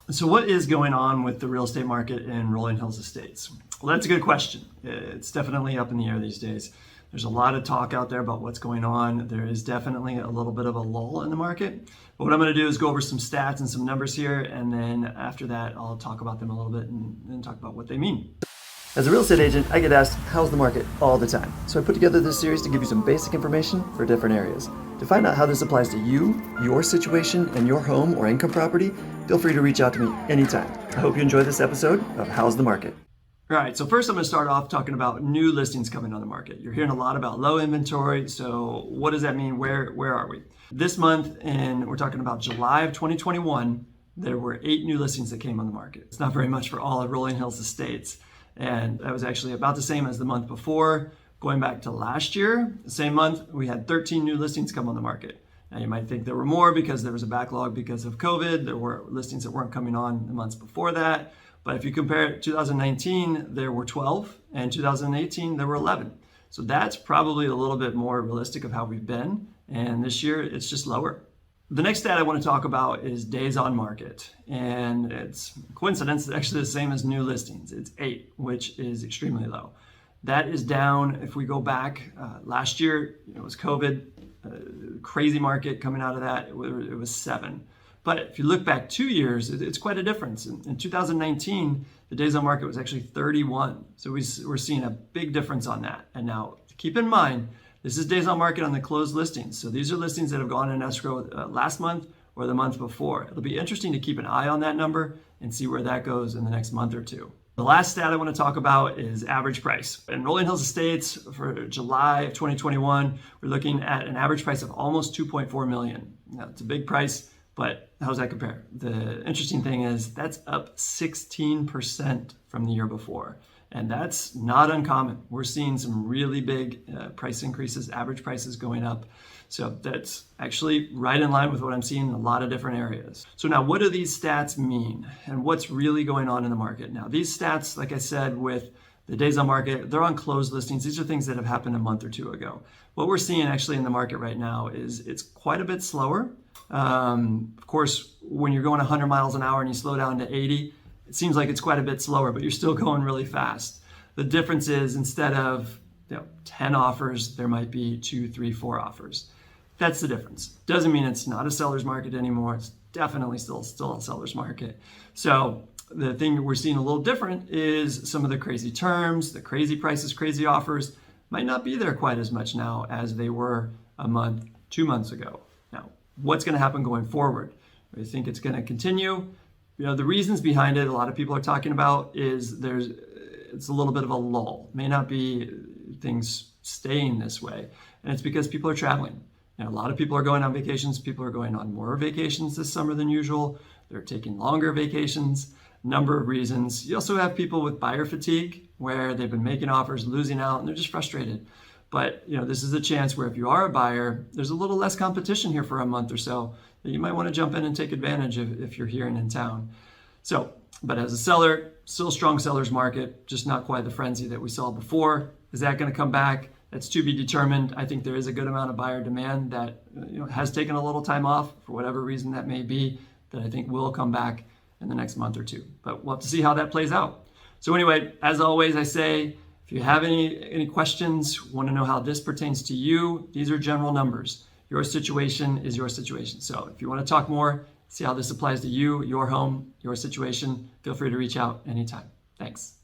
So what is going on with the real estate market in Rolling Hills Estates? Well, that's a good question. It's definitely up in the air these days. There's a lot of talk out there about what's going on. There is definitely a little bit of a lull in the market. But what I'm going to do is go over some stats and some numbers here, and then after that, I'll talk about them a little bit and talk about what they mean. As a real estate agent, I get asked, how's the market all the time? So I put together this series to give you some basic information for different areas. To find out how this applies to you, your situation, and your home or income property, feel free to reach out to me anytime. I hope you enjoy this episode of How's the Market? All right, so first I'm going to start off talking about new listings coming on the market. You're hearing a lot about low inventory, so what does that mean? Where are we? This month, and we're talking about July of 2021, there were 8 new listings that came on the market. It's not very much for all of Rolling Hills Estates. And that was actually about the same as the month before. Going back to last year, the same month, we had 13 new listings come on the market. Now you might think there were more because there was a backlog because of COVID. There were listings that weren't coming on the months before that. But if you compare 2019, there were 12, and 2018, there were 11. So that's probably a little bit more realistic of how we've been. And this year, it's just lower. The next stat I want to talk about is days on market, and it's coincidence, it's actually the same as new listings. It's 8, which is extremely low. That is down, if we go back last year, it was COVID, crazy market coming out of that, it was 7. But if you look back 2 years, it's quite a difference. In 2019, the days on market was actually 31. So we're seeing a big difference on that. And now keep in mind, this is days on market on the closed listings. So these are listings that have gone in escrow last month or the month before. It'll be interesting to keep an eye on that number and see where that goes in the next month or two. The last stat I want to talk about is average price. In Rolling Hills Estates for July of 2021, we're looking at an average price of almost $2.4 million. Now, it's a big price, but how does that compare? The interesting thing is that's up 16% from the year before. And that's not uncommon. We're seeing some really big price increases, average prices going up. So that's actually right in line with what I'm seeing in a lot of different areas. So now what do these stats mean? And what's really going on in the market? Now these stats, like I said, with the days on market, they're on closed listings. These are things that have happened a month or two ago. What we're seeing actually in the market right now is it's quite a bit slower. Of course, when you're going 100 miles an hour and you slow down to 80, it seems like it's quite a bit slower, but you're still going really fast. The difference is instead of 10 offers, there might be 2, 3, 4 offers. That's the difference. Doesn't mean it's not a seller's market anymore. It's definitely still a seller's market. So the thing we're seeing a little different is some of the crazy terms, the crazy prices, crazy offers might not be there quite as much now as they were a month, 2 months ago. Now, what's going to happen going forward? I think it's going to continue. The reasons behind it, a lot of people are talking about is it's a little bit of a lull. It may not be things staying this way. And it's because people are traveling. A lot of people are going on vacations. People are going on more vacations this summer than usual. They're taking longer vacations, number of reasons. You also have people with buyer fatigue where they've been making offers, losing out, and they're just frustrated. But this is a chance where if you are a buyer, there's a little less competition here for a month or so that you might want to jump in and take advantage of if you're here and in town. So, but as a seller, still a strong seller's market, just not quite the frenzy that we saw before. Is that going to come back? That's to be determined. I think there is a good amount of buyer demand that has taken a little time off for whatever reason that may be, that I think will come back in the next month or two. But we'll have to see how that plays out. So anyway, as always, I say, if you have any questions, want to know how this pertains to you, these are general numbers. Your situation is your situation. So if you want to talk more, see how this applies to you, your home, your situation, feel free to reach out anytime. Thanks.